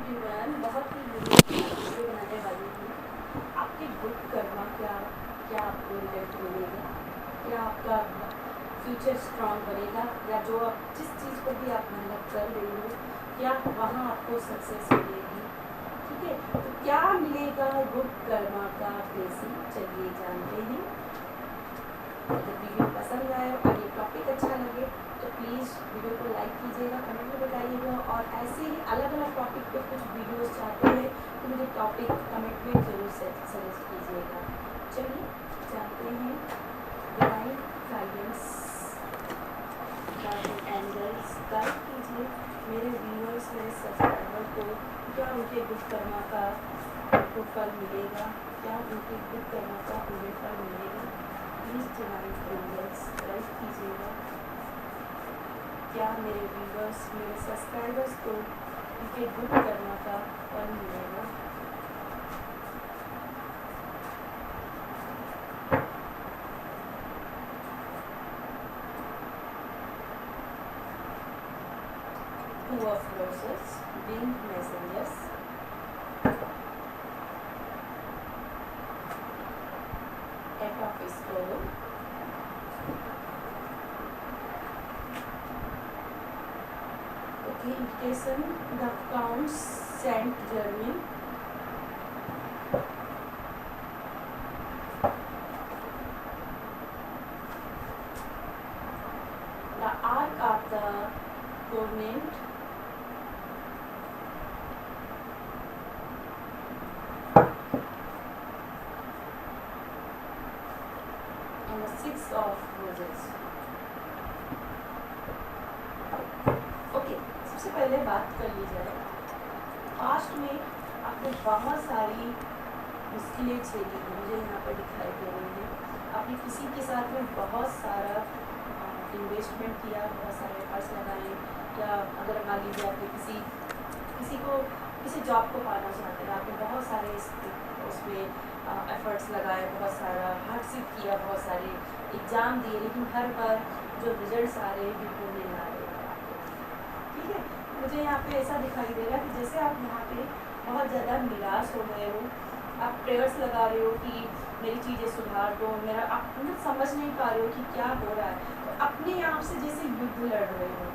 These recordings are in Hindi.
एवरीवन, बहुत ही यूनिक वीडियो बनाने वाली हूँ। आपके गुड कर्मा क्या क्या आपको रिजल्ट मिलेगा, क्या आपका फ्यूचर स्ट्रांग बनेगा, या जो आप जिस चीज़ पर भी आप मेहनत कर रही हो क्या वहाँ आपको सक्सेस मिलेगी। ठीक है, तो क्या मिलेगा गुड कर्मा का ब्लेसिंग, चलिए जानते हैं। अगर वीडियो पसंद आए और ये टॉपिक अच्छा लगे तो प्लीज़ वीडियो को लाइक कीजिएगा, कमेंट में बताइएगा, और ऐसे ही अलग अलग टॉपिक पे कुछ वीडियोस चाहते हैं तो मुझे टॉपिक कमेंट में ज़रूर सजेस्ट कीजिएगा। चलिए जानते हैं divine guidance, guidance angels guide कीजिए मेरे व्यूअर्स, मेरे सब्सक्राइबर को, क्या उनके गुड कर्मा का उनको फल मिलेगा, क्या उनके गुड कर्मा का उन्हें फल मिलेगा। प्लीज़ डिवाइन एंजल्स गाइड कीजिएगा, क्या मेरे व्यूवर्स, मेरे सब्सक्राइबर्स को उनके गुड कर्मा का फल मिलेगा। Two of Roses, winged messengers, Eight of Scroll, okay, indication the Count Saint Germain, the Ark of the Covenant, and the Six of Roses. Okay, सबसे पहले बात कर ली जाए, पास्ट में आपने बहुत सारी मुश्किलें झेली हैं, मुझे यहाँ पर दिखाई दे रही है। आपने किसी के साथ में बहुत सारा इन्वेस्टमेंट किया, बहुत सारे एफर्ट्स लगाए, या अगर मान लीजिए आपने किसी जॉब को पाना चाहते हैं, आपने बहुत सारे उसमें एफर्ट्स लगाए, बहुत सारा हार्डशिप किया, बहुत सारे एग्ज़ाम दिए, लेकिन हर बार जो रिजल्ट्स आ रहे हैं बिल्कुल नहीं आ रहे हैं आपको। ठीक है, मुझे यहाँ पे ऐसा दिखाई दे रहा है कि जैसे आप यहाँ पे बहुत ज़्यादा निराश हो गए हो, आप प्रेयर्स लगा रहे हो कि मेरी चीज़ें सुधार दो, मेरा आप समझ नहीं पा रहे हो कि क्या हो रहा है, तो अपने आप से जैसे युद्ध लड़ रहे हो,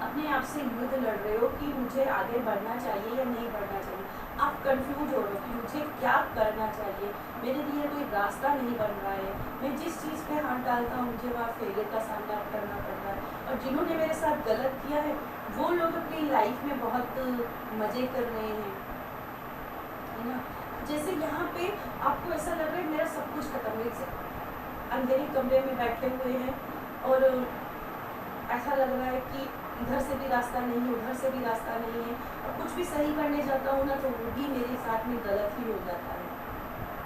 अपने आप से युद्ध लड़ रहे हो कि मुझे आगे बढ़ना चाहिए या नहीं बढ़ना चाहिए। आप कंफ्यूज हो रहे हो कि मुझे क्या करना चाहिए, मेरे लिए कोई रास्ता नहीं बन रहा है, मैं जिस चीज़ पे हाथ डालता हूँ मुझे वहाँ फेलियर का सामना करना पड़ता है, और जिन्होंने मेरे साथ गलत किया है वो लोग अपनी लाइफ में बहुत मज़े कर रहे हैं, है ना। जैसे यहाँ पे आपको ऐसा लग रहा है मेरा सब कुछ खत्म है, अंधेरे कमरे में बैठे हुए हैं और ऐसा लग रहा है कि इधर से भी रास्ता नहीं है, उधर से भी रास्ता नहीं है, और कुछ भी सही करने जाता हूँ ना तो वो भी मेरे साथ में गलत ही हो जाता है।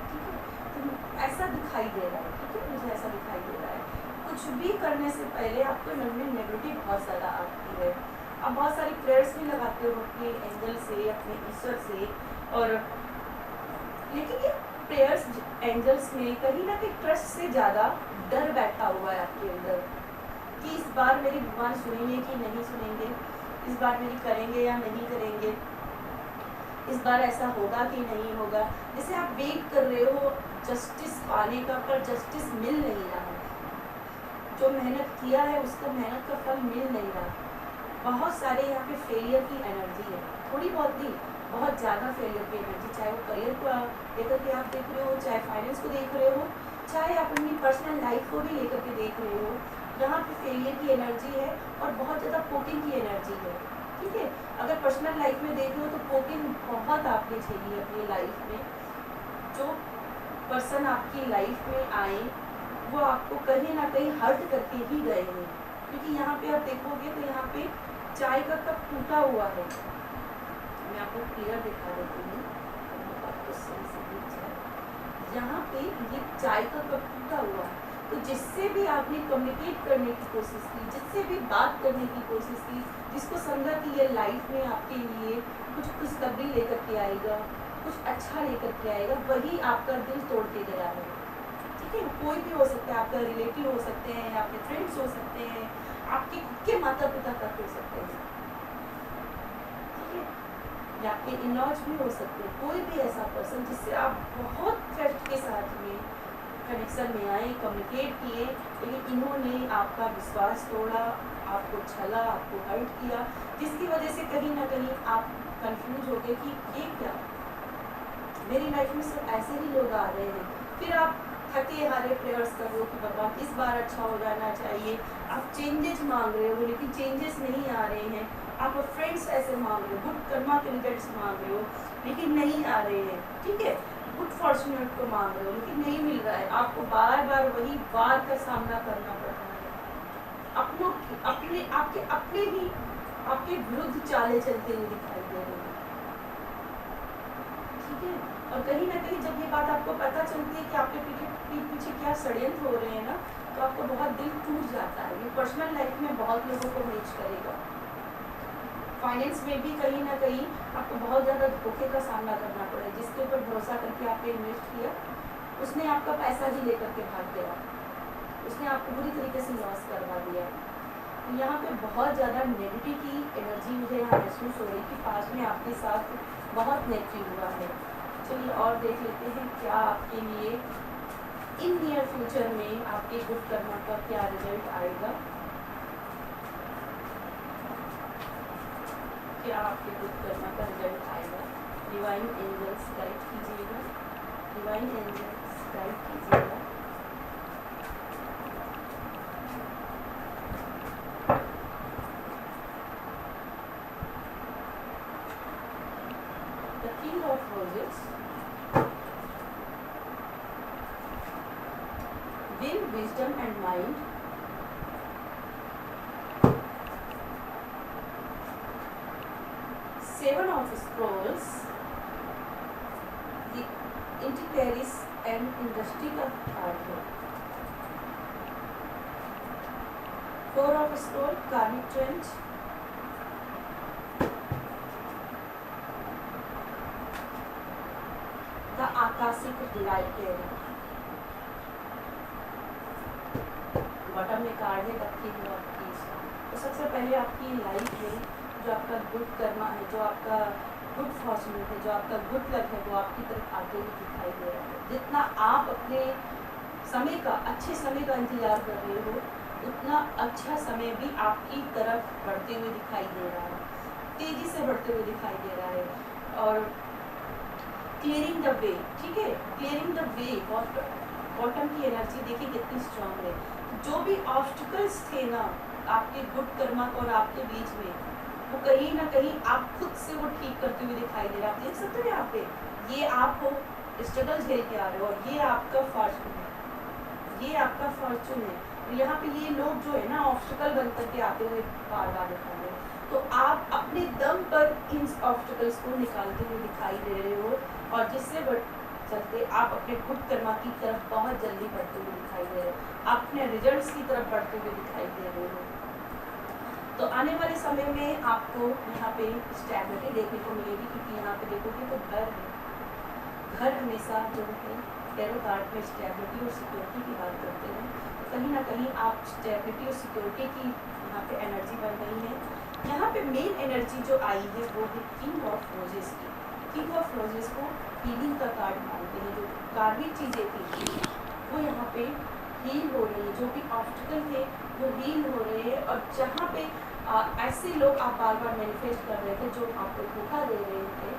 ठीक है, तो ऐसा दिखाई दे रहा है, ठीक है, मुझे ऐसा दिखाई दे रहा है। कुछ भी करने से पहले आपके मन में नेगेटिव बहुत ज़्यादा आती है, आप बहुत सारी प्रेयर्स भी लगाते हो अपने एंजल से, अपने ईश्वर से, और लेकिन ये प्रेयर्स एंजल्स में कहीं ना कहीं ट्रस्ट से ज़्यादा डर बैठा हुआ है आपके अंदर कि इस बार मेरे भगवान सुनेंगे कि नहीं सुनेंगे, इस बार मेरी करेंगे या नहीं करेंगे, इस बार ऐसा होगा कि नहीं होगा। जैसे आप वेट कर रहे हो जस्टिस पाने का, पर जस्टिस मिल नहीं रहा है, जो मेहनत किया है उसका मेहनत का फल मिल नहीं रहा। बहुत सारे यहाँ पे फेलियर की एनर्जी है, थोड़ी बहुत नहीं, बहुत ज़्यादा फेलियर की एनर्जी, चाहे वो करियर को लेकर के आप देख रहे हो, चाहे फाइनेंस को देख रहे हो, चाहे आप अपनी पर्सनल लाइफ को भी लेकर के देख रहे हो, यहाँ पे फेलियर की एनर्जी है और बहुत ज़्यादा पोकिंग की एनर्जी है। ठीक है, अगर पर्सनल लाइफ में देख रहे हो तो पोकिंग बहुत आपने झेली है अपनी लाइफ में। जो पर्सन आपकी लाइफ में आए वो आपको कहीं ना कहीं हर्ट करके ही गए हैं, क्योंकि यहाँ पे आप देखोगे तो यहाँ पे चाय का कप टूटा हुआ है। मैं आपको क्लियर दिखा देती हूँ, आपको सही से दिख जाए। यहाँ पे ये चाय का कप टूटा हुआ है, तो जिससे भी आपने कम्युनिकेट करने की कोशिश की, जिससे भी बात करने की कोशिश की, जिसको समझा कि ये लाइफ में आपके लिए कुछ खुशखबरी लेकर के आएगा, कुछ अच्छा लेकर के आएगा, वही आपका दिल तोड़ के गया है। ठीक है, कोई भी हो सकता है, आपका रिलेटिव हो सकते हैं, आपके फ्रेंड्स हो सकते हैं, आपके खुद के माता पिता तक हो सकते हैं। ठीक है, या आपके इन-लॉज भी हो सकते हैं, कोई भी ऐसा पर्सन जिससे आप बहुत ट्रस्ट के साथ में कनेक्शन में आए, कम्युनिकेट किए, लेकिन इन्होंने आपका विश्वास तोड़ा, आपको छला, आपको हर्ट किया, जिसकी वजह से कहीं ना कहीं आप कंफ्यूज हो गए कि ये क्या, मेरी लाइफ में सिर्फ ऐसे ही लोग आ रहे हैं। फिर आप थके हारे प्रेयर्स कर रहे हो कि भगवान इस बार अच्छा हो जाना चाहिए, आप चेंजेस मांग रहे हो लेकिन चेंजेस नहीं आ रहे हैं, आप फ्रेंड्स ऐसे मांग रहे हो, गुड कर्मा के रिजल्ट्स मांग रहे हो लेकिन नहीं आ रहे हैं, ठीक है, गुड फॉर्चुनेट को मांग रहे हो लेकिन नहीं मिल रहा है, आपको बार बार वही वार का सामना करना पड़ रहा है, अपनों अपने आपके अपने ही आपके विरुद्ध चाले चलते हुए दिखाई दे रहे हैं, ठीक है। और कहीं ना कहीं जब ये बात आपको पता चलती है कि आपके पीछे क्या षड्यंत्र हो रहे हैं ना, तो आपको बहुत दिल टूट जाता है। ये पर्सनल लाइफ में बहुत लोगों को मैच करेगा, फाइनेंस में भी कहीं ना कहीं आपको बहुत ज़्यादा धोखे का सामना करना पड़े, जिसके ऊपर भरोसा करके आपने इन्वेस्ट किया, उसने आपका पैसा ही लेकर के भाग गया, उसने आपको बुरी तरीके से लॉस करवा दिया। यहाँ पे बहुत ज़्यादा नेगेटिव की एनर्जी मुझे यहाँ महसूस हो रही कि पास्ट में आपके साथ बहुत नेगेटिव हुआ है। चलिए और देख लेते हैं क्या आपके लिए इन नियर फ्यूचर में आपके गुड कर्मा का क्या रिजल्ट आएगा, क्या आपके गुड कर्मा का रिजल्ट आएगा। डिवाइन एंजल्स गाइड कीजिएगा, डिवाइन एंजल्स गाइड कीजिएगा। The king of roses, will, wisdom and mind, seven of scrolls, the antiquaries and industry का कार्ड है, four of scroll, karmic trench, the akashic light है, बॉटम में कार्ड है द किंग ऑफ पीस। तो सबसे पहले आपकी लाइफ में जो आपका गुड कर्मा है, जो आपका गुड फॉर्चूनेट है, जो आपका गुड लक है, वो आपकी तरफ आते हुए दिखाई दे रहा है। जितना आप अपने समय का, अच्छे समय का इंतजार कर रहे हो, उतना अच्छा समय भी आपकी तरफ बढ़ते हुए दिखाई दे रहा है, तेजी से बढ़ते हुए दिखाई दे रहा है। और क्लियरिंग द वे, ठीक है, क्लियरिंग द वे, बॉटम की एनर्जी देखिए कितनी स्ट्रांग है। जो भी ऑब्स्टिकल्स थे ना आपके गुड कर्मा और आपके बीच में, वो कहीं ना कहीं आप खुद से वो ठीक करते हुए दिखाई दे रहा है। आप देख सकते हो यहाँ पे, ये आप हो स्ट्रगल झेल के आ रहे हो, और ये आपका फॉर्चून है, ये आपका फॉर्चून है। और यहाँ पे ये लोग जो है ना ऑब्स्टिकल बन करके आते हुए बार बार दिखा रहे हैं, तो आप अपने दम पर इन ऑब्स्टिकल्स को निकालते हुए दिखाई दे रहे हो, और जिससे चलते आप अपने गुड कर्मा की तरफ बहुत जल्दी बढ़ते हुए दिखाई दे रहे हो, आप अपने रिजल्ट्स की तरफ बढ़ते हुए दिखाई दे रहे हो। तो आने वाले समय में आपको यहाँ पे स्टेबिलिटी देखने को मिलेगी, क्योंकि यहाँ पे देखोगे तो घर है, घर हमेशा जो है टैरो कार्ड में स्टेबिलिटी और सिक्योरिटी की बात करते हैं, तो कहीं ना कहीं आप स्टेबिलिटी और सिक्योरिटी की यहाँ पे एनर्जी बन रही है। यहाँ पे मेन एनर्जी जो आई है वो है किंग ऑफ रोजेस की। किंग ऑफ रोजेस को हीलिंग का कार्ड मानते हैं, जो कार्मिक चीज़ें थी वो यहाँ पे हील हो रही है, जो भी ऑब्स्टिकल थे वो हील हो रहे हैं। और जहाँ पे ऐसे लोग आप बार बार मैनिफेस्ट कर रहे थे जो आपको धोखा दे रहे थे,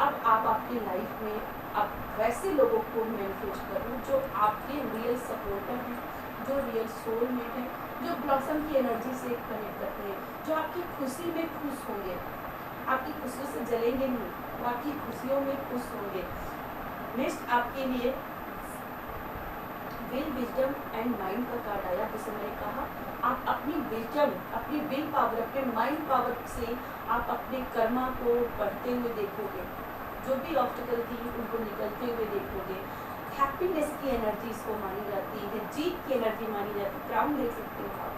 अब आप आपकी लाइफ में अब वैसे लोगों को मैनिफेस्ट कर रहे हो जो आपके रियल सपोर्टर हैं, जो रियल सोलमेट हैं, जो ब्लॉसम की एनर्जी से कनेक्ट करते हैं, जो आपकी खुशी में खुश होंगे, आपकी खुशियों से जलेंगे नहीं, वो आपकी खुशियों में खुश होंगे। नेक्स्ट आपके लिए विल, विजडम एंड माइंड का कार्ड आया, जैसे मैंने कहा आप अपनी विजडम, अपनी विल पावर, अपने माइंड पावर से आप अपने कर्मा को बढ़ते हुए देखोगे, जो भी ऑब्स्टिकल थी उनको निकलते हुए देखोगे। हैप्पीनेस की एनर्जी इसको मानी जाती है, जीत की एनर्जी मानी जाती है। क्राउन देख सकते हो आप,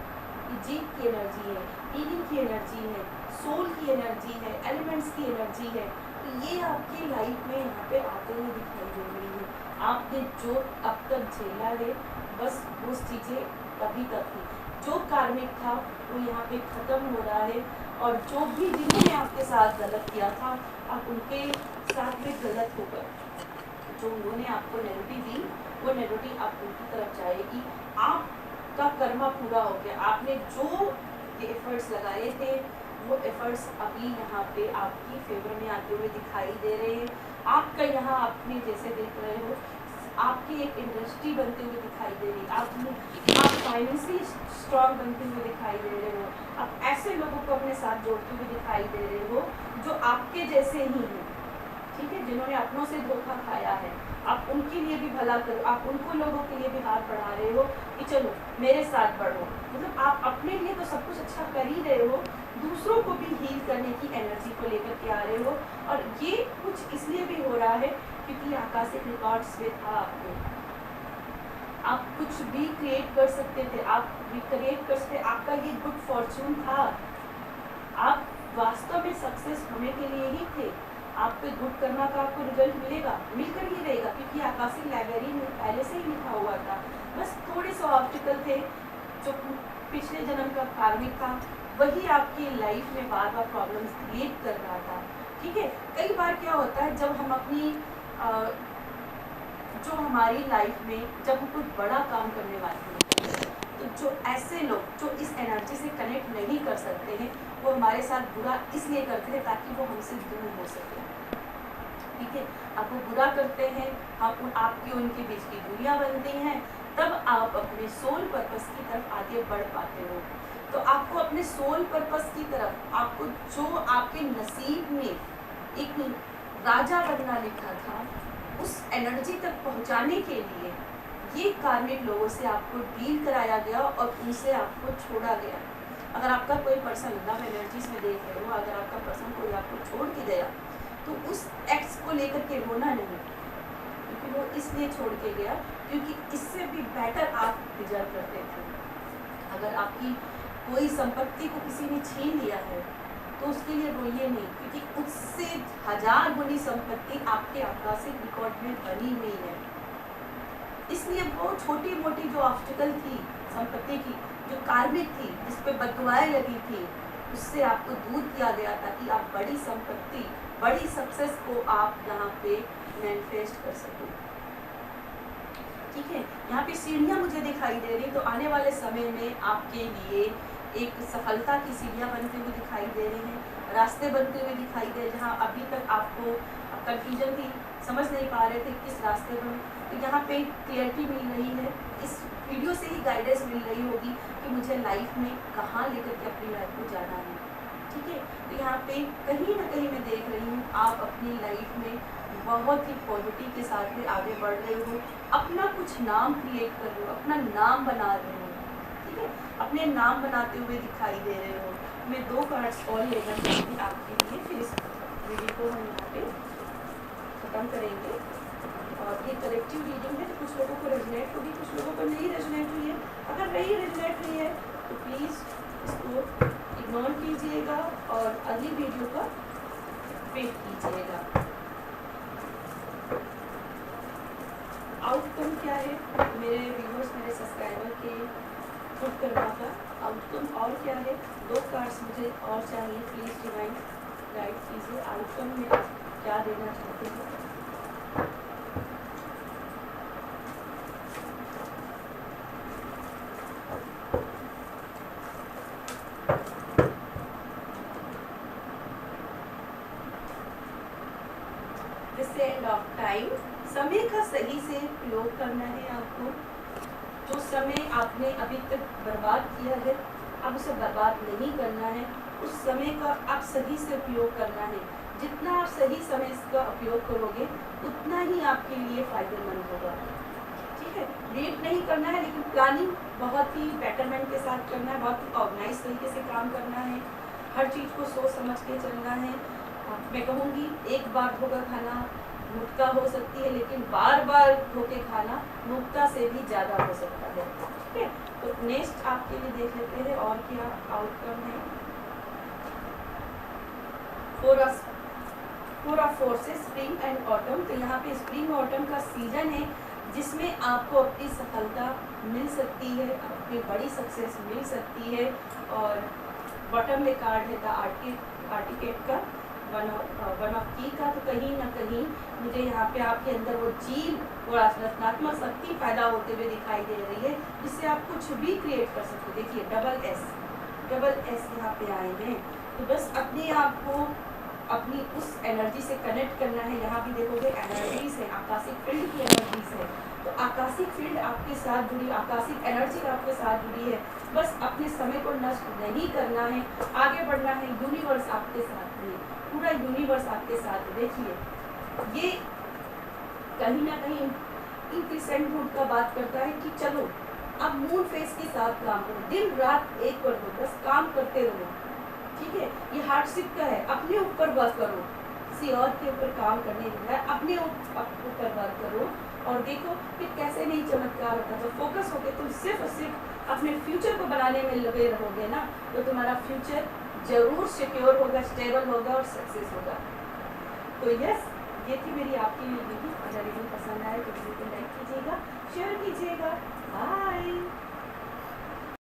ये जीत की एनर्जी है, हीलिंग की एनर्जी है, सोल की एनर्जी है, एलिमेंट्स की एनर्जी है। तो ये आपकी लाइफ में यहाँ पे आते हुए दिखाई दे रही है। आपने जो अब तक झेला है बस वो चीज़ें अभी तक थी, जो कार्मिक था वो यहाँ पे ख़त्म हो रहा है। और जो भी जिन्होंने आपके साथ गलत किया था, आप उनके साथ में गलत होकर जो उन्होंने आपको नेगेटिव दी, वो नेगेटिव आप उनकी तरफ जाएगी। आपका कर्मा पूरा हो गया, आपने जो एफर्ट्स लगाए थे वो एफर्ट्स अभी यहाँ पे आपकी फेवर में आते हुए दिखाई दे रहे हैं। आपका यहाँ आपने जैसे देख रहे हो आपकी एक इंडस्ट्री बनते हुए दिखाई दे रही, आप फाइनेंशियली स्ट्रॉन्ग बनते हुए दिखाई दे रहे हो। आप ऐसे लोगों को अपने साथ जोड़ते हुए दिखाई दे रहे हो जो आपके जैसे ही हैं, ठीक है, जिन्होंने अपनों से धोखा खाया है। आप उनके लिए भी भला करो, आप उनको लोगों के लिए भी हाथ बढ़ा रहे हो कि चलो मेरे साथ बढ़ो। मतलब आप अपने लिए तो सब कुछ अच्छा कर ही रहे हो, दूसरों को भी हील करने की एनर्जी को लेकर के आ रहे हो। और ये कुछ इसलिए भी हो रहा है क्योंकि आकाशिक रिकॉर्ड्स में था आपने, आप कुछ भी क्रिएट कर सकते थे, आप रिक्रिएट कर सकते, आपका ये गुड फॉर्चून था। आप वास्तव में सक्सेस होने के लिए ही थे। आपके गुड कर्मा का आपको रिजल्ट मिलेगा, मिलकर ही रहेगा, क्योंकि आकाशिक लाइब्रेरी में पहले से ही लिखा हुआ था। बस थोड़े से ऑब्स्टिकल थे जो पिछले जन्म का कार्मिक था, वही आपकी लाइफ में बार बार प्रॉब्लम्स क्रिएट कर रहा था। ठीक है, कई बार क्या होता है जब हम अपनी जो हमारी लाइफ में जब हम कुछ बड़ा काम करने वाले हैं, तो जो ऐसे लोग जो इस एनर्जी से कनेक्ट नहीं कर सकते हैं, वो हमारे साथ बुरा इसलिए करते हैं ताकि वो हमसे दूर हो सके। ठीक है, अब वो बुरा करते हैं, आपकी उनके बीच की दूरियां बनती हैं, तब आप अपने सोल पर्पस की तरफ आगे बढ़ पाते हो। तो आपको अपने सोल पर्पस की तरफ, आपको जो आपके नसीब में एक राजा बनना लिखा था, उस एनर्जी तक पहुंचाने के लिए ये कार्मिक लोगों से आपको डील कराया गया और उनसे आपको छोड़ा गया। अगर आपका कोई पर्सन लव एनर्जीज में देख रहे हो, अगर आपका पर्सन कोई आपको छोड़ के गया, तो उस एक्स को लेकर के रोना नहीं, क्योंकि वो इसलिए छोड़ के गया क्योंकि इससे भी बेटर आप डिजर्व करते थे। अगर आपकी कोई संपत्ति को किसी ने छीन लिया है तो उसके लिए रोइए नहीं, क्योंकि उससे 1000 गुनी संपत्ति आपके आकाशिक रिकॉर्ड में बनी हुई है। इसलिए वो छोटी मोटी जो ऑब्स्टिकल थी संपत्ति की, जो कार्मिक थी, जिस पे बददुआएं लगी थी, उससे आपको दूर किया गया ताकि आप बड़ी संपत्ति, बड़ी सक्सेस को आप यहाँ पे मैनिफेस्ट कर सकें। ठीक है, यहाँ पे सीढ़ियाँ मुझे दिखाई दे रही, तो आने वाले समय में आपके लिए एक सफलता की सीढ़ियाँ बनते हुए दिखाई दे रही हैं, रास्ते बनते हुए दिखाई दे, जहाँ अभी तक आपको कंफ्यूजन थी, समझ नहीं पा रहे थे किस रास्ते पर, तो यहाँ पे क्लियरिटी मिल रही है। इस वीडियो से ही गाइडेंस मिल रही होगी कि मुझे लाइफ में कहाँ लेकर के अपनी लाइफ को जाना है। ठीक है, तो यहाँ पे कहीं ना कहीं मैं देख रही हूँ आप अपनी लाइफ में बहुत ही पॉजिटिव के साथ में आगे बढ़ रहे हो, अपना कुछ नाम क्रिएट कर रहे हो, अपना नाम बना रहे हो। ठीक है, अपने नाम बनाते हुए दिखाई दे रहे हो। मैं 2 कार्ड्स और लेकर जाऊँगी आपके लिए, फिर इस वीडियो को हम यहाँ पे ख़त्म करेंगे। और ये कलेक्टिव रीडिंग है, तो कुछ लोगों को रेजोनेट होगी, कुछ लोगों को नहीं रेजोनेट हुई है। अगर नहीं रेजोनेट हुई है तो प्लीज़ इसको इग्नोर कीजिएगा और अगली वीडियो का वेट कीजिएगा। आउटकम क्या है मेरे व्यूअर्स, मेरे सब्सक्राइबर के गुड कर्मा का आउटकम और क्या है? 2 कार्ड्स मुझे और चाहिए, प्लीज़ डिवाइन गाइड कीजिए। आउटकम में आप क्या देना चाहते हैं? एंड ऑफ टाइम, समय का सही से प्रयोग करना है आपको। जो समय आपने अभी तक बर्बाद किया है, अब उसे बर्बाद नहीं करना है, उस समय का आप सही से उपयोग करना है। जितना आप सही समय इसका उपयोग करोगे उतना ही आपके लिए फ़ायदेमंद होगा। ठीक है, लेट नहीं करना है, लेकिन प्लानिंग बहुत ही बेटरमेंट के साथ करना है, बहुत ही ऑर्गेनाइज तरीके से काम करना है, हर चीज़ को सोच समझ के चलना है। मैं कहूँगी एक बार धोकर खाना मुक्ता हो सकती है, लेकिन बार बार धोके खाना मुक्ता से भी ज़्यादा हो सकता है। ठीक है, तो नेक्स्ट आपके लिए देख लेते हैं और क्या आउटकम है। 4 of forces, spring and autumn. तो यहाँ पे स्प्रिंग ऑटम का सीजन है जिसमें आपको अपनी सफलता मिल सकती है, अपनी बड़ी सक्सेस मिल सकती है। और बॉटम में कार्ड है द आर्टिकेट का, वन ऑफ की का। तो कहीं ना कहीं मुझे यहाँ पे आपके अंदर वो जीव और रचनात्मक शक्ति पैदा होते हुए दिखाई दे रही है, जिससे आप कुछ भी क्रिएट कर सकते हो। देखिए डबल एस यहाँ पे आए हैं। तो बस अपने आप को अपनी उस एनर्जी से कनेक्ट करना है। यहाँ भी देखोगे एनर्जीज है, आकाशिक फील्ड की एनर्जीज है। तो आकाशिक फील्ड आपके साथ जुड़ी, आकाशिक एनर्जी आपके साथ जुड़ी है। बस अपने समय को नष्ट नहीं करना है, आगे बढ़ना है। यूनिवर्स आपके साथ है, पूरा यूनिवर्स आपके साथ है। देखिए ये कहीं ना कहीं इंक्रीसेंट मूड का बात करता है कि चलो अब मून फेस के साथ काम करो, दिन रात एक कर दो, बस काम करते रहो, ठीक है। ये हार्डशिप का है, अपने ऊपर वर्क करो, किसी और के ऊपर काम करने के बजाय अपने ऊपर वर्क करो और देखो कि कैसे नहीं चमत्कार होता। जब फोकस होके तुम सिर्फ और सिर्फ अपने फ्यूचर को बनाने में लगे रहोगे ना, तो तुम्हारा फ्यूचर जरूर सिक्योर होगा, स्टेबल होगा और सक्सेस होगा। तो यस, ये थी मेरी आपकी रीडिंग। अगर रीडिंग पसंद आए तो